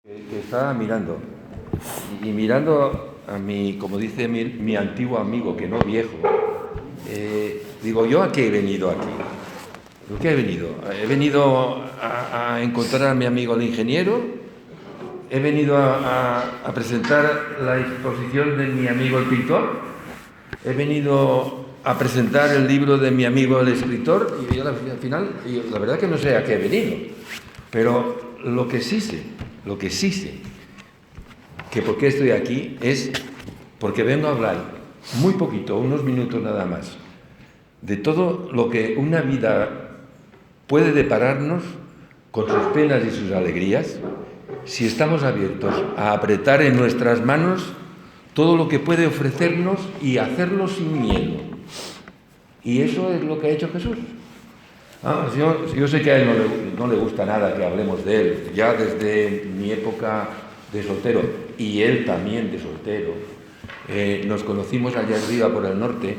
Que estaba mirando y mirando a mi, como dice mi antiguo amigo, que no viejo, digo, ¿yo a qué he venido aquí? ¿Por qué he venido? He venido a encontrar a mi amigo el ingeniero, he venido a presentar la exposición de mi amigo el pintor, he venido a presentar el libro de mi amigo el escritor, y yo, al final, la verdad que no sé a qué he venido, pero lo que sí sé, que por qué estoy aquí es porque vengo a hablar muy poquito, unos minutos nada más, de todo lo que una vida puede depararnos con sus penas y sus alegrías, si estamos abiertos a apretar en nuestras manos todo lo que puede ofrecernos y hacerlo sin miedo. Y eso es lo que ha hecho Jesús. Yo sé que a él no le gusta nada que hablemos de él, ya desde mi época de soltero, y él también de soltero. Nos conocimos allá arriba por el norte.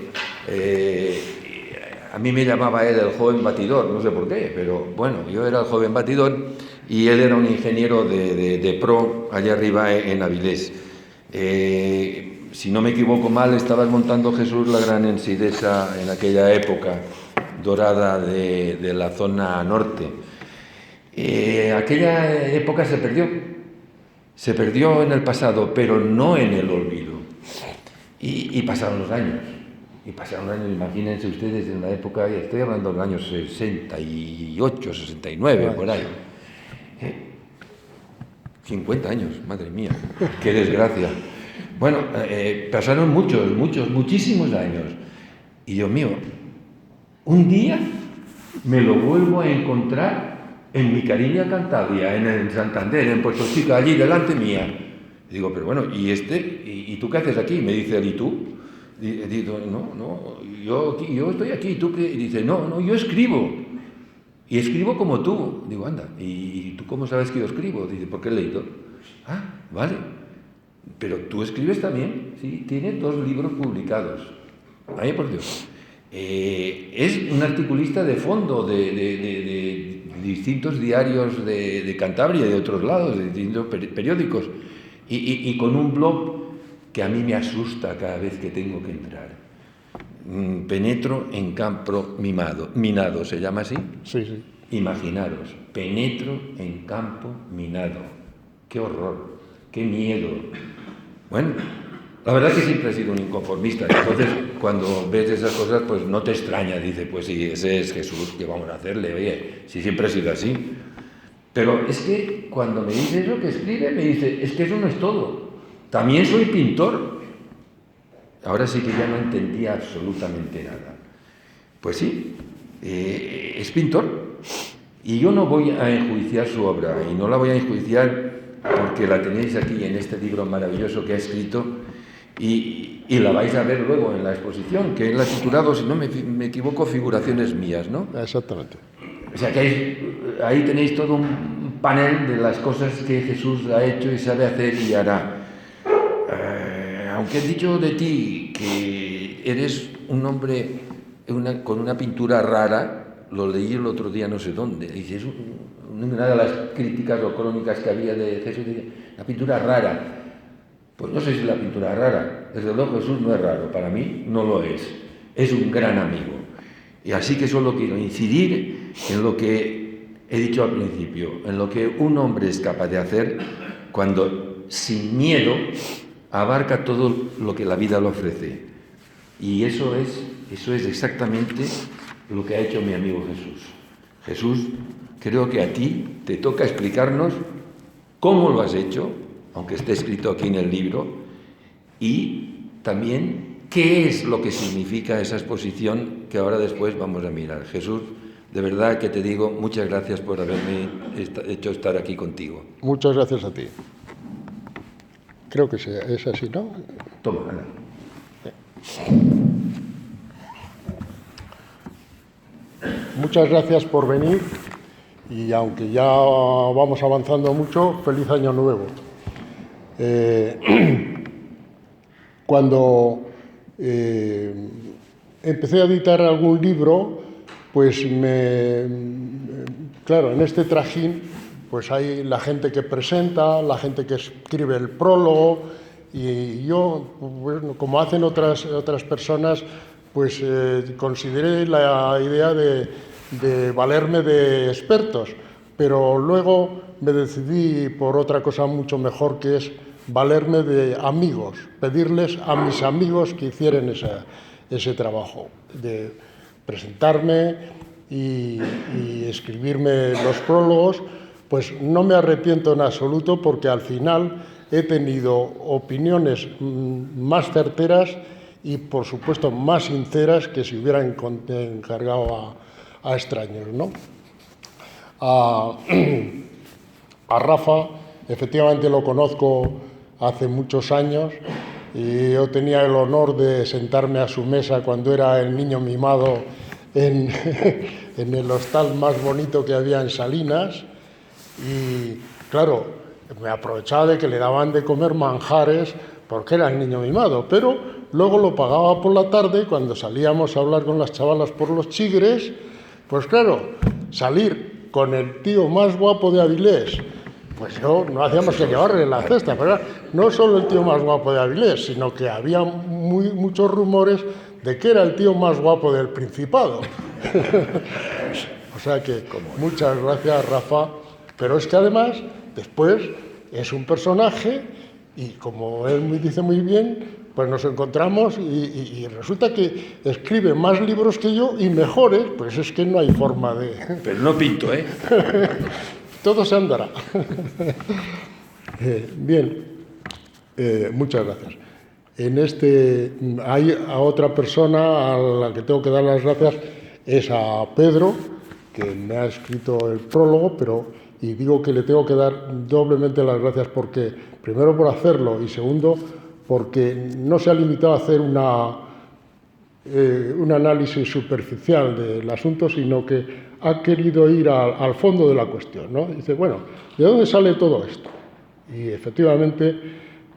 A mí me llamaba él el joven batidor, no sé por qué, pero bueno, yo era el joven batidor y él era un ingeniero de pro allá arriba en Avilés. Si no me equivoco mal, estabas montando, Jesús, la gran Ensidesa en aquella época dorada de la zona norte. Aquella época se perdió en el pasado, pero no en el olvido. Y pasaron los años, imagínense ustedes, en la época, estoy hablando de los años 68, 69, por ahí. 50 años, madre mía, qué desgracia. Bueno, pasaron muchísimos años. Y Dios mío, un día me lo vuelvo a encontrar en mi Cariña Cantabria, en Santander, en Puerto Chico, allí delante mía. Digo, pero bueno, ¿y tú qué haces aquí? Me dice él, ¿y tú? Digo, no, yo estoy aquí. ¿Tú qué? Y dice, no, yo escribo. Y escribo como tú. Digo, anda, ¿y tú cómo sabes que yo escribo? Dice, porque he leído. Ah, vale. Pero tú escribes también. Sí, tiene 2 libros publicados. Ay, por Dios. Es un articulista de fondo de distintos diarios de Cantabria y de otros lados, de distintos periódicos, y con un blog que a mí me asusta cada vez que tengo que entrar. Penetro en campo minado, ¿se llama así? Sí. Imaginaros, penetro en campo minado. ¡Qué horror! ¡Qué miedo! Bueno, la verdad que siempre he sido un inconformista. Entonces, cuando ves esas cosas, pues no te extraña. Dice, pues sí, ese es Jesús, ¿qué vamos a hacerle? Oye, si siempre ha sido así. Pero es que cuando me dice eso que escribe, me dice, es que eso no es todo. También soy pintor. Ahora sí que ya no entendía absolutamente nada. Pues sí, es pintor. Y yo no voy a enjuiciar su obra, y no la voy a enjuiciar porque la tenéis aquí en este libro maravilloso que ha escrito, y la vais a ver luego en la exposición, que él ha titulado, si no me equivoco, Figuraciones mías, ¿no? Exactamente. O sea que ahí tenéis todo un panel de las cosas que Jesús ha hecho y sabe hacer y hará. Aunque he dicho de ti que eres un hombre con una pintura rara, lo leí el otro día no sé dónde, y es una de las críticas o crónicas que había de Jesús, la pintura rara. Pues no sé si la pintura es rara, desde luego Jesús no es raro, para mí no lo es un gran amigo. Y así que solo quiero incidir en lo que he dicho al principio, en lo que un hombre es capaz de hacer cuando sin miedo abarca todo lo que la vida le ofrece. Y eso es exactamente lo que ha hecho mi amigo Jesús. Jesús, creo que a ti te toca explicarnos cómo lo has hecho, aunque esté escrito aquí en el libro, y también qué es lo que significa esa exposición que ahora después vamos a mirar. Jesús, de verdad que te digo muchas gracias por haberme hecho estar aquí contigo. Muchas gracias a ti. Creo que es así, ¿no? Toma, anda. Muchas gracias por venir y aunque ya vamos avanzando mucho, feliz año nuevo. Cuando empecé a editar algún libro, pues claro, en este trajín pues hay la gente que presenta, la gente que escribe el prólogo, y yo, bueno, como hacen otras personas, pues consideré la idea de valerme de expertos, pero luego me decidí por otra cosa mucho mejor, que es valerme de amigos, pedirles a mis amigos que hicieran ese trabajo, de presentarme y escribirme los prólogos. Pues no me arrepiento en absoluto, porque al final he tenido opiniones más certeras y, por supuesto, más sinceras que si hubiera encargado a extraños, ¿no? A Rafa, efectivamente, lo conozco hace muchos años, y yo tenía el honor de sentarme a su mesa cuando era el niño mimado en el hostal más bonito que había en Salinas. Y claro, me aprovechaba de que le daban de comer manjares porque era el niño mimado, pero luego lo pagaba por la tarde cuando salíamos a hablar con las chavalas por los Chigres. Pues claro, salir con el tío más guapo de Avilés, pues yo no hacíamos que llevarle la cesta, pero no solo el tío más guapo de Avilés, sino que había muchos rumores de que era el tío más guapo del Principado. O sea que muchas gracias, Rafa. Pero es que además, después, es un personaje, y como él dice muy bien, pues nos encontramos y resulta que escribe más libros que yo y mejores. Pues es que no hay forma de... Pero no pinto, ¿eh? Todo se andará. Bien, muchas gracias. Hay a otra persona a la que tengo que dar las gracias, es a Pedro, que me ha escrito el prólogo, y digo que le tengo que dar doblemente las gracias porque, primero, por hacerlo, y segundo, porque no se ha limitado a hacer un análisis superficial del asunto, sino que ha querido ir al fondo de la cuestión, ¿no? Dice, bueno, ¿de dónde sale todo esto? Y efectivamente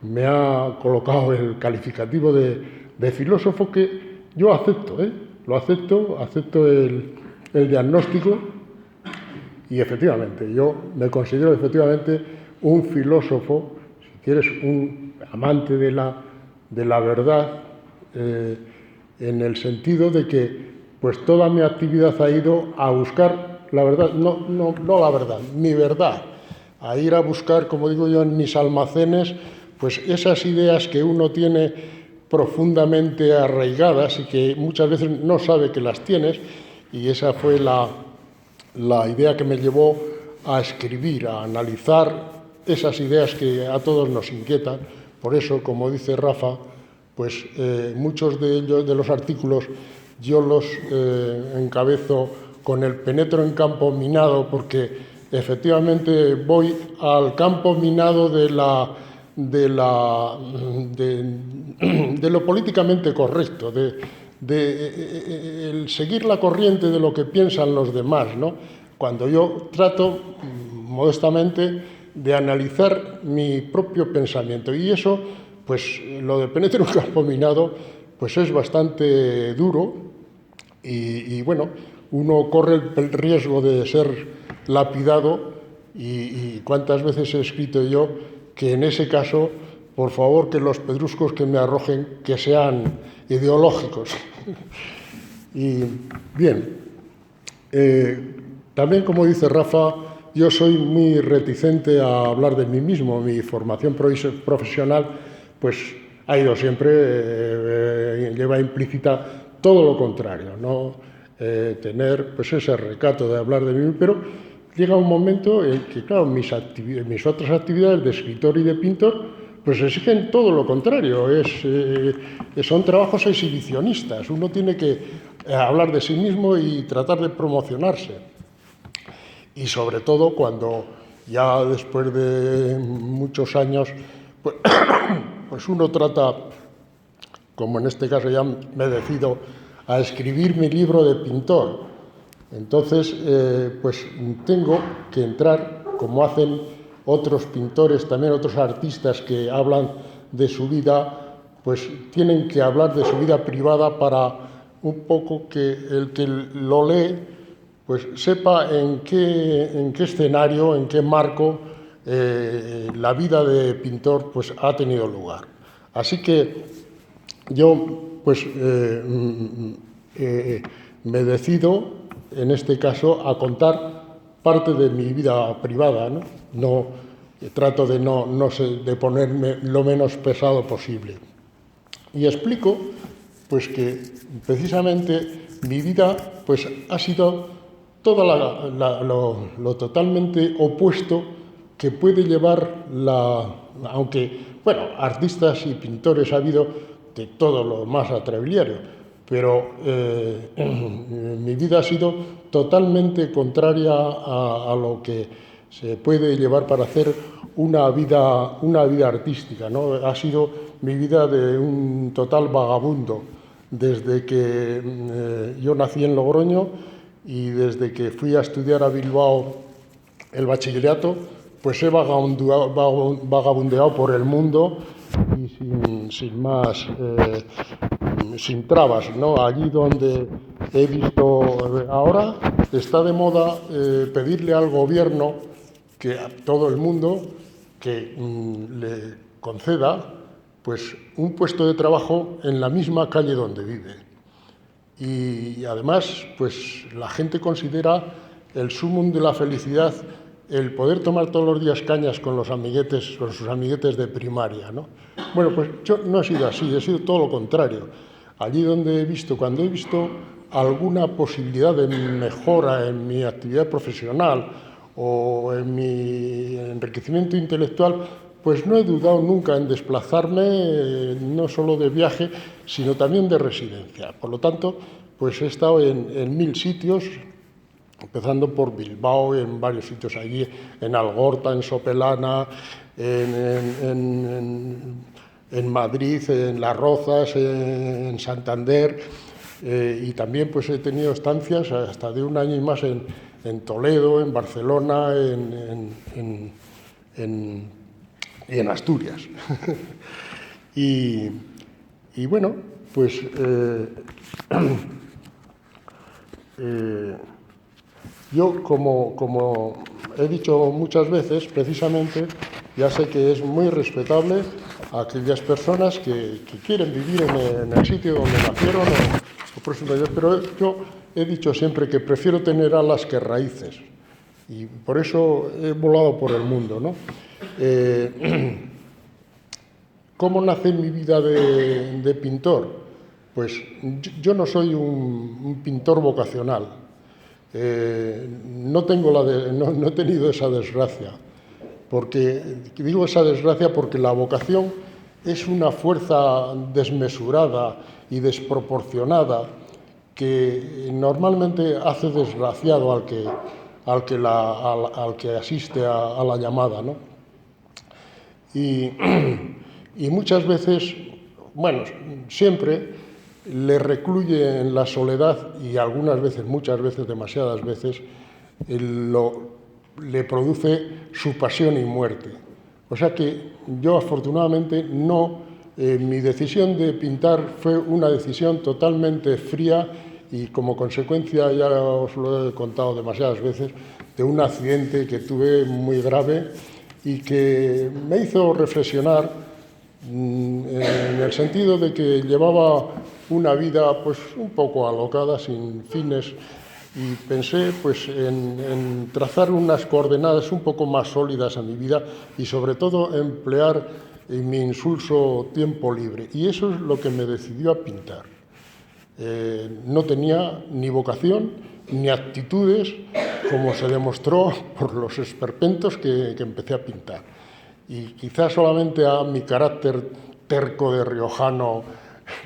me ha colocado el calificativo de filósofo, que yo acepto, lo acepto el diagnóstico. Y efectivamente, yo me considero efectivamente un filósofo, si quieres, un amante de la verdad, en el sentido de que pues toda mi actividad ha ido a buscar la verdad, no la verdad, mi verdad, a ir a buscar, como digo yo, en mis almacenes, pues esas ideas que uno tiene profundamente arraigadas y que muchas veces no sabe que las tienes, y esa fue la idea que me llevó a escribir, a analizar esas ideas que a todos nos inquietan. Por eso, como dice Rafa, pues muchos de ellos, de los artículos, yo los encabezo con el penetro en campo minado, porque efectivamente voy al campo minado de lo políticamente correcto, el seguir la corriente de lo que piensan los demás, ¿no? Cuando yo trato, modestamente, de analizar mi propio pensamiento. Y eso, pues lo de penetrar un campo minado, pues es bastante duro y bueno, uno corre el riesgo de ser lapidado y cuántas veces he escrito yo que en ese caso, por favor, que los pedruscos que me arrojen que sean ideológicos. Y bien, también, como dice Rafa, yo soy muy reticente a hablar de mí mismo. Mi formación profesional pues ha ido siempre, lleva implícita todo lo contrario, no tener pues ese recato de hablar de mí, pero llega un momento en que, claro, mis otras actividades de escritor y de pintor pues exigen todo lo contrario, son trabajos exhibicionistas. Uno tiene que hablar de sí mismo y tratar de promocionarse. Y sobre todo cuando ya después de muchos años, pues uno trata, como en este caso ya me decido a escribir mi libro de pintor. Entonces, pues tengo que entrar, como hacen otros pintores, también otros artistas que hablan de su vida, pues tienen que hablar de su vida privada para un poco que el que lo lee pues sepa en qué escenario, en qué marco la vida de pintor pues ha tenido lugar. Así que yo pues me decido en este caso a contar parte de mi vida privada, ¿no? Trato de de ponerme lo menos pesado posible. Y explico pues que precisamente mi vida pues ha sido todo lo totalmente opuesto que puede llevar aunque, bueno, artistas y pintores ha habido de todo lo más atreviario, pero mi vida ha sido totalmente contraria a lo que se puede llevar para hacer una vida artística, ¿no? Ha sido mi vida de un total vagabundo, desde que yo nací en Logroño y desde que fui a estudiar a Bilbao el bachillerato, pues he vagabundeado por el mundo y sin más, sin trabas, ¿no? Allí donde he visto, ahora está de moda pedirle al gobierno que a todo el mundo que le conceda pues un puesto de trabajo en la misma calle donde vive. Y además, pues la gente considera el sumum de la felicidad el poder tomar todos los días cañas con sus amiguetes de primaria, ¿no? Bueno, pues yo no he sido así, he sido todo lo contrario. Allí donde cuando he visto alguna posibilidad de mejora en mi actividad profesional o en mi enriquecimiento intelectual, pues no he dudado nunca en desplazarme, no solo de viaje, sino también de residencia. Por lo tanto, pues he estado en 1000 sitios, empezando por Bilbao, en varios sitios allí, en Algorta, en Sopelana, en Madrid, en Las Rozas, en Santander, y también pues he tenido estancias hasta de 1 año y más en Toledo, en Barcelona, y en Asturias. y bueno, pues yo, como he dicho muchas veces, precisamente, ya sé que es muy respetable a aquellas personas que quieren vivir en el sitio donde nacieron o próximo a ellos, pero yo he dicho siempre que prefiero tener alas que raíces y por eso he volado por el mundo, ¿no? ¿Cómo nace mi vida de pintor? Pues yo no soy un pintor vocacional. No he tenido esa desgracia. Digo esa desgracia porque la vocación es una fuerza desmesurada y desproporcionada que normalmente hace desgraciado al que asiste a la llamada, ¿no? Y muchas veces, bueno, siempre le recluye en la soledad y algunas veces, muchas veces, demasiadas veces, le produce su pasión y muerte. O sea que yo afortunadamente mi decisión de pintar fue una decisión totalmente fría y como consecuencia, ya os lo he contado demasiadas veces, de un accidente que tuve muy grave y que me hizo reflexionar en el sentido de que llevaba una vida pues un poco alocada, sin fines, y pensé pues en trazar unas coordenadas un poco más sólidas a mi vida y sobre todo emplear mi insulso tiempo libre. Y eso es lo que me decidió a pintar. No tenía ni vocación ni actitudes, como se demostró por los esperpentos que empecé a pintar. Y quizás solamente a mi carácter terco de riojano,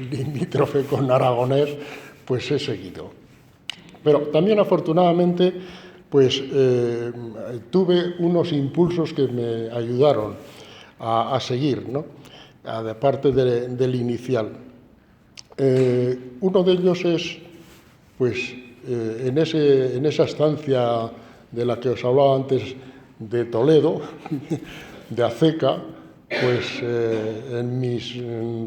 limítrofe con aragonés, pues he seguido. Pero también afortunadamente pues tuve unos impulsos que me ayudaron a seguir, ¿no? Aparte del inicial. Uno de ellos es, pues, en esa estancia de la que os hablaba antes de Toledo, de Aceca, pues en mis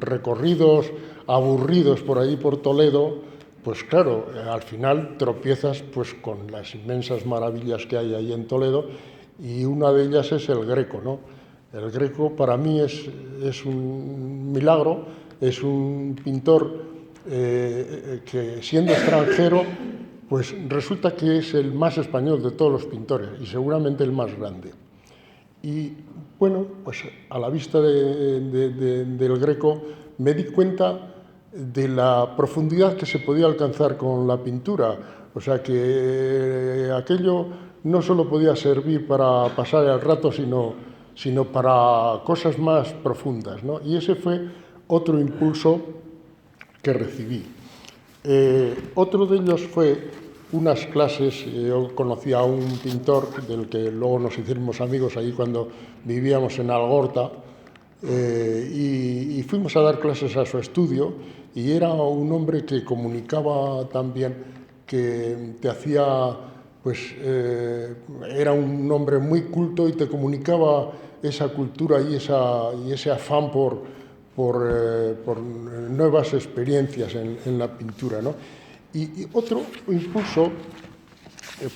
recorridos aburridos por ahí por Toledo, pues claro, al final tropiezas pues con las inmensas maravillas que hay ahí en Toledo, y una de ellas es el Greco, ¿no? El Greco para mí es un milagro, es un pintor que, siendo extranjero, pues resulta que es el más español de todos los pintores y seguramente el más grande. Y bueno, pues a la vista del Greco me di cuenta de la profundidad que se podía alcanzar con la pintura. O sea que aquello no solo podía servir para pasar el rato, sino para cosas más profundas, ¿no? Y ese fue otro impulso que recibí. Otro de ellos fue unas clases. Yo conocí a un pintor del que luego nos hicimos amigos ahí cuando vivíamos en Algorta, y fuimos a dar clases a su estudio, y era un hombre que comunicaba tan bien, que te hacía, pues era un hombre muy culto y te comunicaba esa cultura y ese afán por nuevas experiencias en la pintura, ¿no? Y otro impulso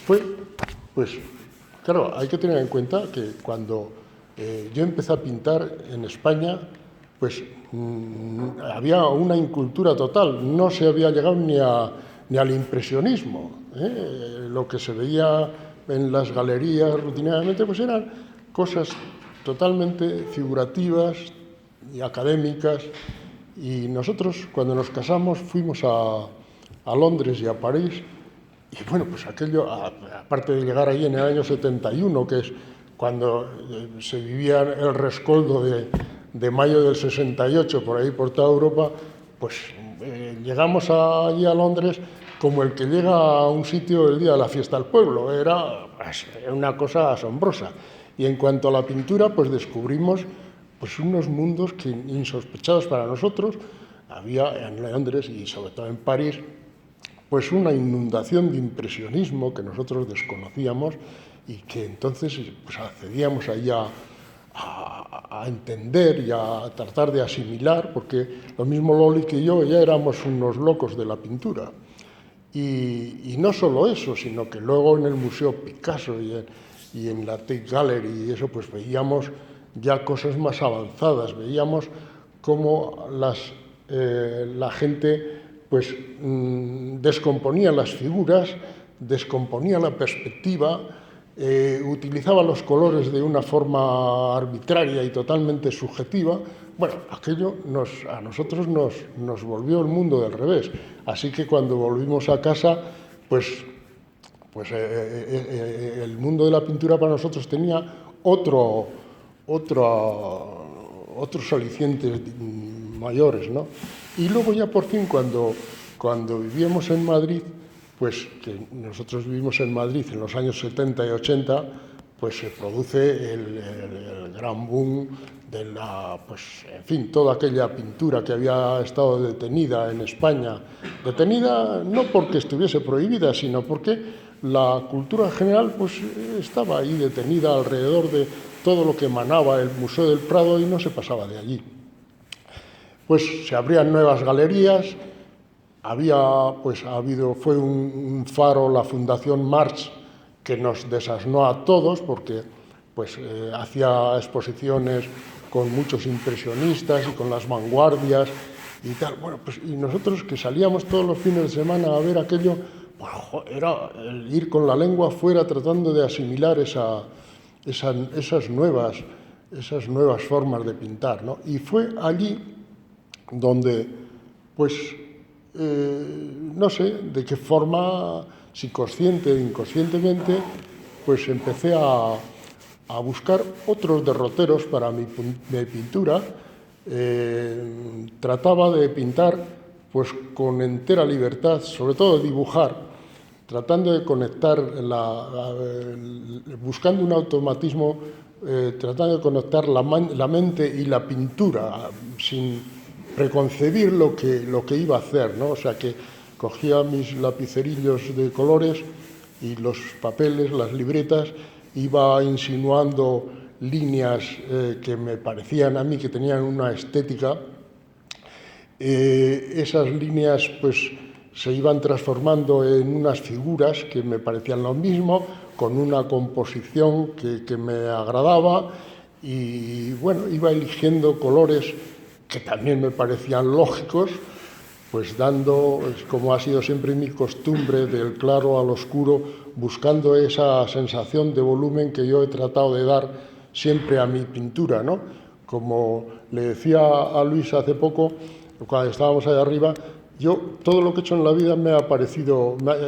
fue, pues, claro, hay que tener en cuenta que cuando yo empecé a pintar en España, pues había una incultura total, no se había llegado ni al impresionismo, ¿eh? Lo que se veía en las galerías rutinariamente, pues eran cosas totalmente figurativas y académicas. Y nosotros, cuando nos casamos, fuimos a Londres y a París, y bueno, pues aquello, aparte de llegar allí en el año 71, que es cuando se vivía el rescoldo de mayo del 68, por ahí por toda Europa, pues llegamos allí a Londres como el que llega a un sitio el día de la fiesta del pueblo. Era una cosa asombrosa. Y en cuanto a la pintura, pues descubrimos pues unos mundos que insospechados para nosotros. Había en Londres y sobre todo en París pues una inundación de impresionismo que nosotros desconocíamos, y que entonces pues accedíamos ahí a entender y a tratar de asimilar, porque lo mismo Loli que yo ya éramos unos locos de la pintura. Y no solo eso, sino que luego en el Museo Picasso y en la Tate Gallery y eso, pues veíamos ya cosas más avanzadas, veíamos cómo la gente pues descomponía las figuras, descomponía la perspectiva, utilizaba los colores de una forma arbitraria y totalmente subjetiva. Bueno, aquello a nosotros nos volvió el mundo del revés. Así que cuando volvimos a casa, pues el mundo de la pintura para nosotros tenía otros alicientes mayores, ¿no? Y luego ya por fin cuando vivíamos en Madrid, pues que nosotros vivimos en Madrid en los años 70 y 80, pues se produce el gran boom de en fin, toda aquella pintura que había estado detenida en España. Detenida no porque estuviese prohibida, sino porque la cultura en general pues estaba ahí detenida alrededor de todo lo que emanaba el Museo del Prado, y no se pasaba de allí. Pues se abrían nuevas galerías. Fue un faro la Fundación March, que nos desasnó a todos, porque pues hacía exposiciones con muchos impresionistas y con las vanguardias y tal. Bueno, pues y nosotros que salíamos todos los fines de semana a ver aquello, pues, era el ir con la lengua afuera tratando de asimilar esas nuevas formas de pintar, ¿no? Y fue allí donde, pues, no sé de qué forma, si consciente o inconscientemente, pues empecé a buscar otros derroteros para mi pintura. Trataba de pintar pues con entera libertad, sobre todo de dibujar, tratando de conectar, buscando un automatismo, tratando de conectar la mente y la pintura sin preconcebir lo que iba a hacer, ¿no? O sea que cogía mis lapicerillos de colores y los papeles, las libretas, iba insinuando líneas que me parecían a mí que tenían una estética. Esas líneas pues se iban transformando en unas figuras que me parecían lo mismo, con una composición que me agradaba, y bueno, iba eligiendo colores que también me parecían lógicos, pues dando, como ha sido siempre mi costumbre, del claro al oscuro, buscando esa sensación de volumen que yo he tratado de dar siempre a mi pintura, ¿no? Como le decía a Luis hace poco, cuando estábamos allá arriba, yo todo lo que he hecho en la vida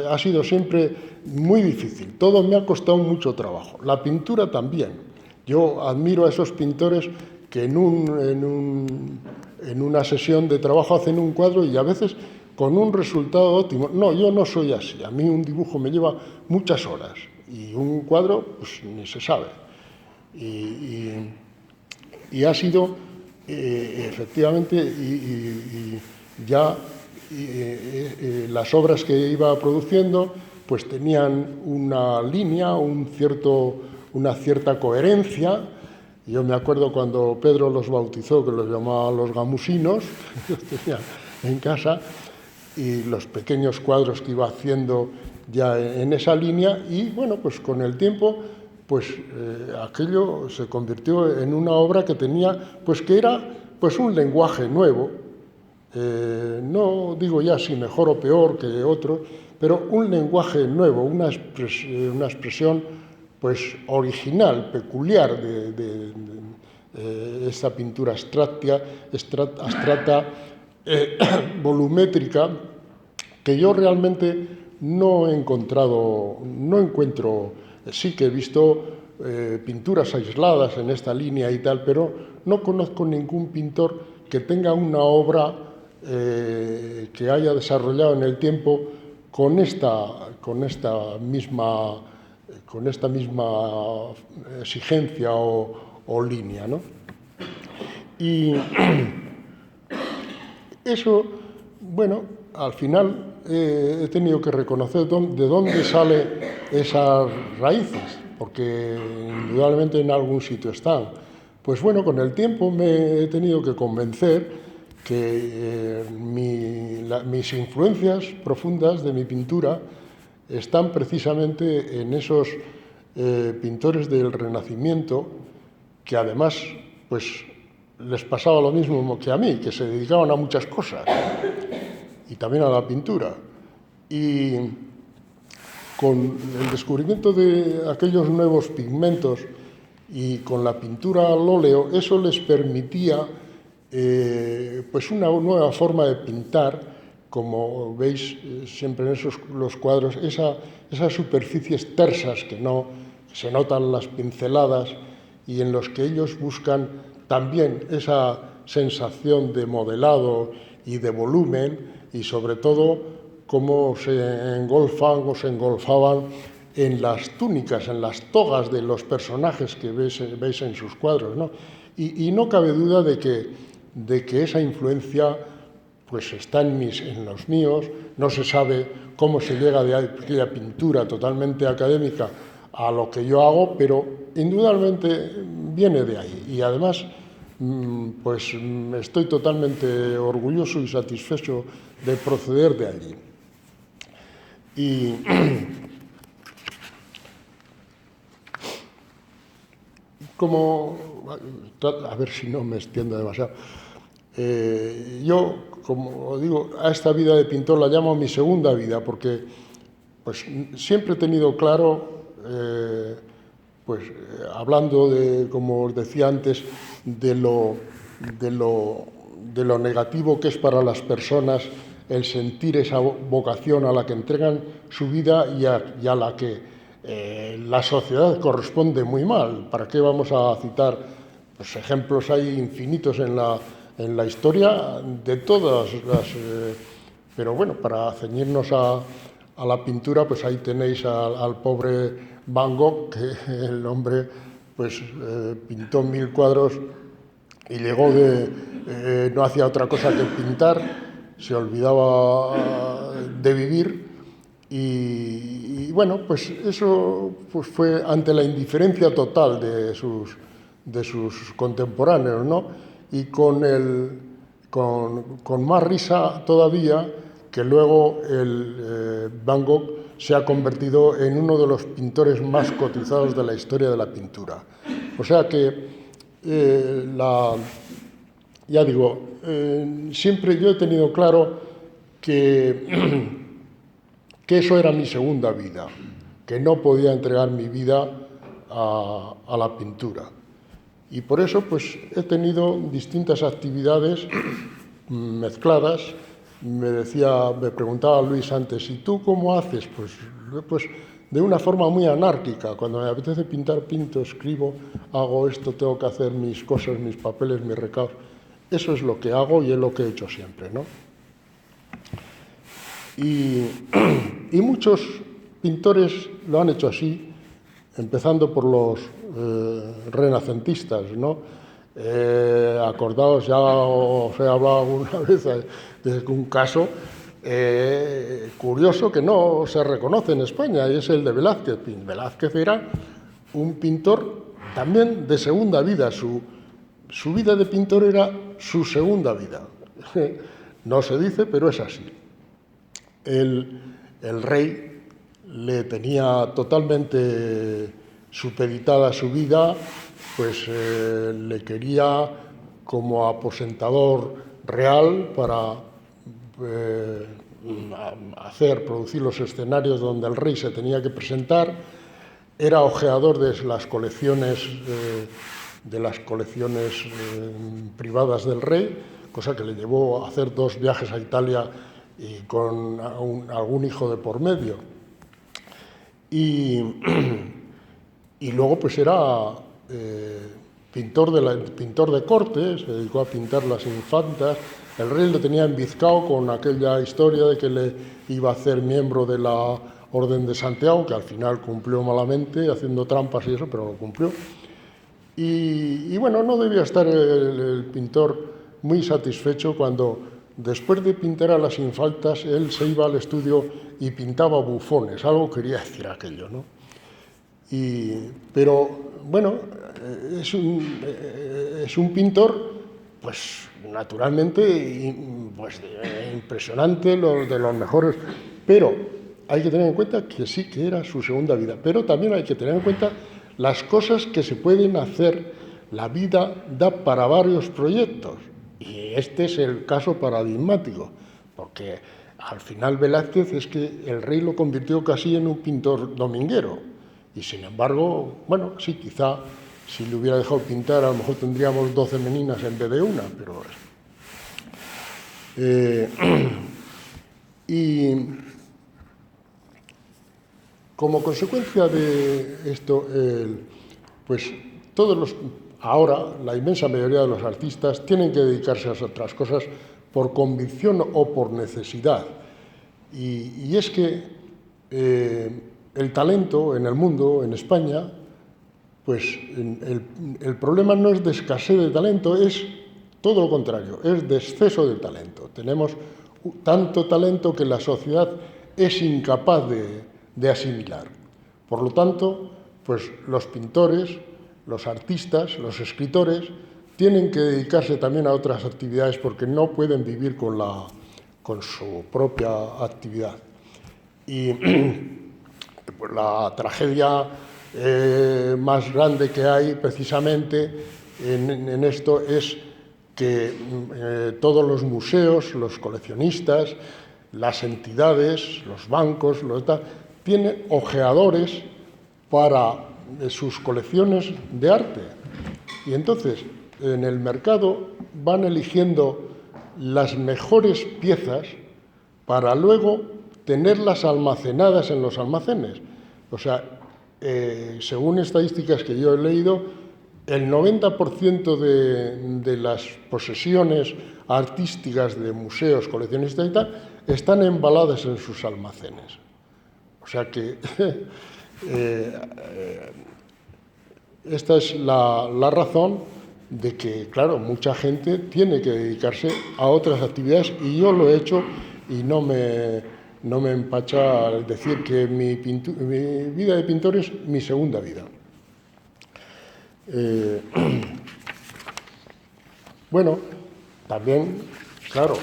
ha sido siempre muy difícil, todo me ha costado mucho trabajo, la pintura también. Yo admiro a esos pintores que en una sesión de trabajo hacen un cuadro y a veces con un resultado óptimo. No, yo no soy así, a mí un dibujo me lleva muchas horas y un cuadro pues ni se sabe. Y ha sido efectivamente las obras que iba produciendo pues tenían una línea, una cierta coherencia. Yo me acuerdo cuando Pedro los bautizó, que los llamaba los gamusinos, los tenía en casa, y los pequeños cuadros que iba haciendo ya en esa línea, y bueno, pues con el tiempo pues aquello se convirtió en una obra que tenía, pues que era pues un lenguaje nuevo, no digo ya si mejor o peor que otro, pero un lenguaje nuevo, una expresión pues original, peculiar de esta pintura abstracta, volumétrica, que yo realmente no encuentro, sí que he visto pinturas aisladas en esta línea y tal, pero no conozco ningún pintor que tenga una obra que haya desarrollado en el tiempo con esta misma exigencia o línea, ¿no? Y eso, bueno, al final he tenido que reconocer de dónde salen esas raíces, porque indudablemente en algún sitio están. Pues bueno, con el tiempo me he tenido que convencer que mis influencias profundas de mi pintura están precisamente en esos pintores del Renacimiento, que además pues les pasaba lo mismo que a mí, que se dedicaban a muchas cosas, y también a la pintura. Y con el descubrimiento de aquellos nuevos pigmentos y con la pintura al óleo, eso les permitía pues una nueva forma de pintar, como veis siempre en los cuadros, esas superficies tersas que no se notan las pinceladas y en los que ellos buscan también esa sensación de modelado y de volumen, y sobre todo cómo se engolfaban en las túnicas, en las togas de los personajes que veis en sus cuadros, ¿no? Y no cabe duda de que esa influencia pues está en los míos. No se sabe cómo se llega de aquella pintura totalmente académica a lo que yo hago, pero indudablemente viene de ahí. Y además, pues estoy totalmente orgulloso y satisfecho de proceder de allí. Y como, a ver si no me extiendo demasiado, yo, como digo, a esta vida de pintor la llamo mi segunda vida, porque pues siempre he tenido claro, hablando de, como os decía antes, de lo negativo que es para las personas el sentir esa vocación a la que entregan su vida y a la que la sociedad corresponde muy mal. ¿Para qué vamos a citar? Pues ejemplos hay infinitos en la historia de todas las... pero bueno, para ceñirnos a la pintura, pues ahí tenéis al pobre Van Gogh, que el hombre pues pintó 1000 cuadros y llegó no hacía otra cosa que pintar, se olvidaba de vivir. Y bueno, pues eso pues fue ante la indiferencia total de sus contemporáneos, ¿no? Y con más risa todavía que luego Van Gogh se ha convertido en uno de los pintores más cotizados de la historia de la pintura. O sea que, ya digo, siempre yo he tenido claro que eso era mi segunda vida, que no podía entregar mi vida a la pintura. Y por eso pues he tenido distintas actividades mezcladas. Me preguntaba Luis antes, ¿y tú cómo haces? Pues de una forma muy anárquica. Cuando me apetece pintar, pinto, escribo, hago esto, tengo que hacer mis cosas, mis papeles, mis recados. Eso es lo que hago y es lo que he hecho siempre, ¿no? Y muchos pintores lo han hecho así, empezando por los renacentistas, ¿no? Acordaos, ya os he hablado alguna vez de un caso curioso que no se reconoce en España, y es el de Velázquez. Velázquez era un pintor también de segunda vida, su vida de pintor era su segunda vida. No se dice, pero es así. El rey le tenía totalmente supeditada su vida, pues le quería como aposentador real para producir los escenarios donde el rey se tenía que presentar. Era ojeador de las colecciones privadas del rey, cosa que le llevó a hacer 2 viajes a Italia y con algún hijo de por medio. Y luego pues era pintor de corte, se dedicó a pintar las infantas. El rey lo tenía embizcado con aquella historia de que le iba a hacer miembro de la Orden de Santiago, que al final cumplió malamente, haciendo trampas y eso, pero lo cumplió. Y bueno, no debía estar el pintor muy satisfecho cuando, después de pintar a las infantas, él se iba al estudio y pintaba bufones. Algo quería decir aquello, ¿no? Pero bueno, es un pintor, pues naturalmente, pues, impresionante, de los mejores, pero hay que tener en cuenta que sí que era su segunda vida, pero también hay que tener en cuenta las cosas que se pueden hacer. La vida da para varios proyectos, y este es el caso paradigmático, porque al final Velázquez es que el rey lo convirtió casi en un pintor dominguero, y sin embargo, bueno, sí, quizá si le hubiera dejado pintar a lo mejor tendríamos 12 meninas en vez de una, pero... y como consecuencia de esto, pues ahora la inmensa mayoría de los artistas tienen que dedicarse a otras cosas por convicción o por necesidad. Y es que el talento en el mundo, en España, pues el problema no es de escasez de talento, es todo lo contrario, es de exceso de talento. Tenemos tanto talento que la sociedad es incapaz de asimilar. Por lo tanto, pues los pintores, los artistas, los escritores tienen que dedicarse también a otras actividades porque no pueden vivir con su propia actividad. Y pues la tragedia más grande que hay precisamente en esto es que todos los museos, los coleccionistas, las entidades, los bancos, tienen ojeadores para sus colecciones de arte. Y entonces, en el mercado van eligiendo las mejores piezas para luego tenerlas almacenadas en los almacenes. O sea, según estadísticas que yo he leído, el 90% de las posesiones artísticas de museos, coleccionistas y tal, están embaladas en sus almacenes. O sea que esta es la razón de que, claro, mucha gente tiene que dedicarse a otras actividades, y yo lo he hecho y no me empacha decir que mi vida de pintor es mi segunda vida. Bueno, también, claro,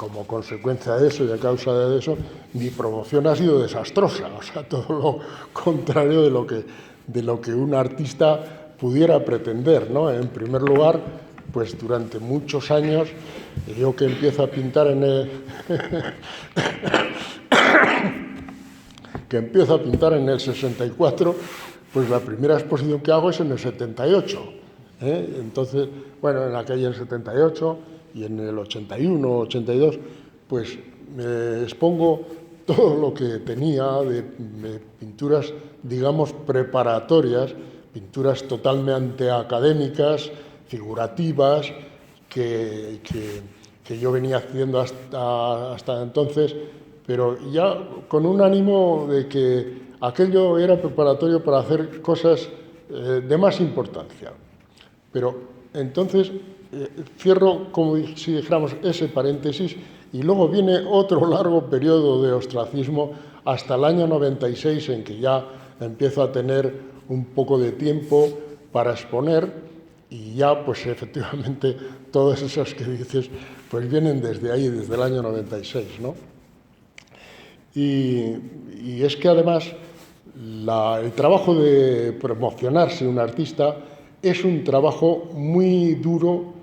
como consecuencia de eso y a causa de eso, mi promoción ha sido desastrosa, o sea, todo lo contrario de lo que un artista pudiera pretender, ¿no? En primer lugar, pues durante muchos años, yo que empiezo a pintar en el que empiezo a pintar en el 64, pues la primera exposición que hago es en el 78. Entonces, bueno, en aquella el 78 y en el 81, 82, pues me expongo todo lo que tenía de pinturas, digamos, preparatorias, pinturas totalmente académicas, figurativas, que yo venía haciendo hasta entonces, pero ya con un ánimo de que aquello era preparatorio para hacer cosas de más importancia. Pero entonces cierro, como si dijéramos, ese paréntesis y luego viene otro largo periodo de ostracismo hasta el año 96 en que ya empiezo a tener un poco de tiempo para exponer y ya pues efectivamente todas esas que dices pues vienen desde ahí, desde el año 96, ¿no? Y es que además el trabajo de promocionarse un artista es un trabajo muy duro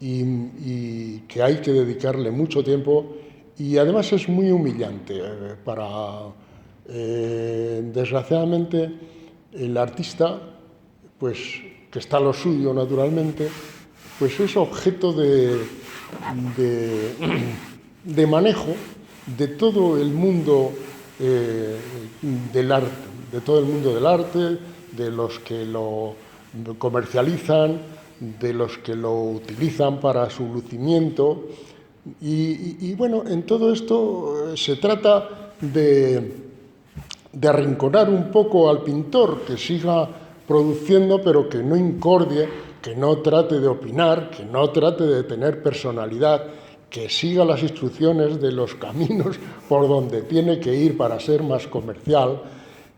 y que hay que dedicarle mucho tiempo y además es muy humillante desgraciadamente el artista, pues que está a lo suyo naturalmente, pues es objeto de manejo de todo el mundo del arte, de los que lo comercializan, de los que lo utilizan para su lucimiento. Y bueno, en todo esto se trata de arrinconar un poco al pintor, que siga produciendo, pero que no incordie, que no trate de opinar, que no trate de tener personalidad, que siga las instrucciones de los caminos por donde tiene que ir para ser más comercial.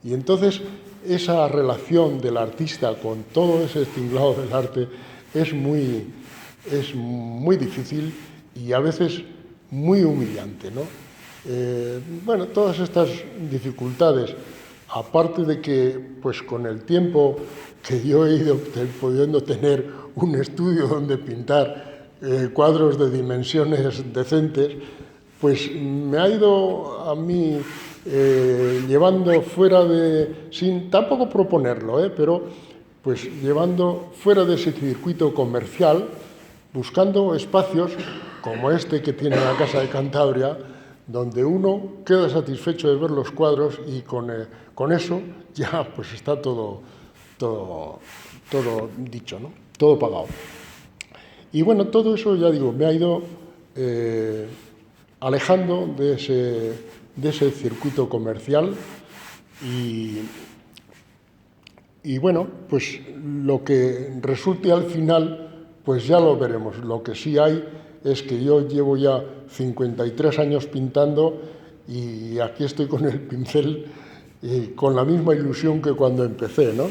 Y entonces esa relación del artista con todo ese tinglado del arte es muy difícil y a veces muy humillante, ¿no? Bueno, todas estas dificultades, aparte de que pues con el tiempo que yo he ido pudiendo tener un estudio donde pintar cuadros de dimensiones decentes, pues me ha ido a mí llevando fuera sin tampoco proponerlo, pero pues llevando fuera de ese circuito comercial, buscando espacios como este que tiene la Casa de Cantabria, donde uno queda satisfecho de ver los cuadros y con eso ya pues está todo dicho, ¿no? Todo pagado. Y bueno, todo eso, ya digo, me ha ido alejando de ese circuito comercial y bueno, pues lo que resulte al final, pues ya lo veremos. Lo que sí hay es que yo llevo ya 53 años pintando y aquí estoy con el pincel con la misma ilusión que cuando empecé, ¿no?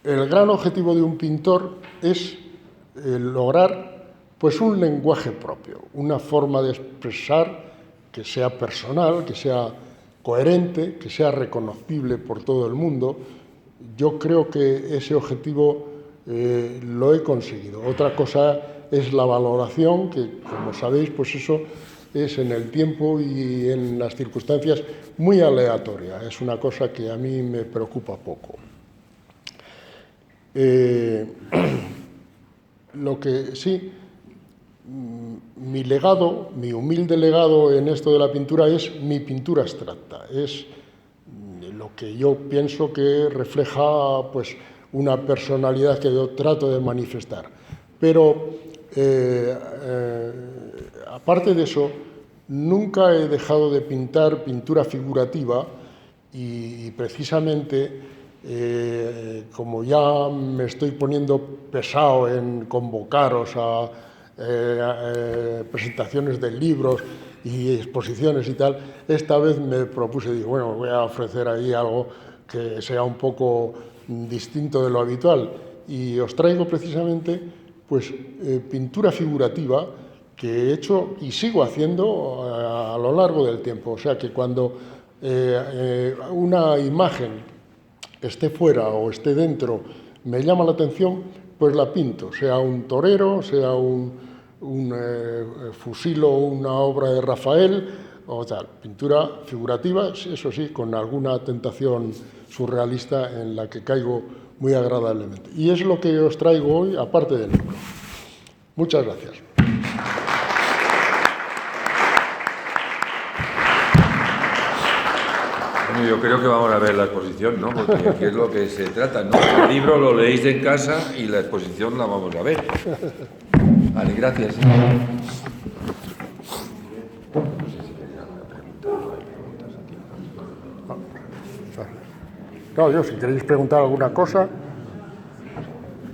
El gran objetivo de un pintor es lograr pues un lenguaje propio, una forma de expresar que sea personal, que sea coherente, que sea reconocible por todo el mundo. Yo creo que ese objetivo lo he conseguido. Otra cosa es la valoración, que como sabéis, pues eso es en el tiempo y en las circunstancias muy aleatoria. Es una cosa que a mí me preocupa poco. Lo que sí, mi legado, mi humilde legado en esto de la pintura es mi pintura abstracta, es lo que yo pienso que refleja pues una personalidad que yo trato de manifestar. Pero aparte de eso, nunca he dejado de pintar pintura figurativa y precisamente como ya me estoy poniendo pesado en convocaros a presentaciones de libros y exposiciones y tal, esta vez me propuse, digo, bueno, voy a ofrecer ahí algo que sea un poco distinto de lo habitual y os traigo precisamente pues pintura figurativa que he hecho y sigo haciendo a lo largo del tiempo. O sea que cuando una imagen esté fuera o esté dentro me llama la atención, pues la pinto, sea un torero, sea un fusil o una obra de Rafael, o tal. Pintura figurativa, eso sí, con alguna tentación surrealista en la que caigo muy agradablemente. Y es lo que os traigo hoy, aparte del libro. Muchas gracias. Bueno, yo creo que vamos a ver la exposición, ¿no? Porque aquí es lo que se trata, ¿no? El libro lo leéis en casa y la exposición la vamos a ver. Vale, gracias. Claro, yo, si queréis preguntar alguna cosa...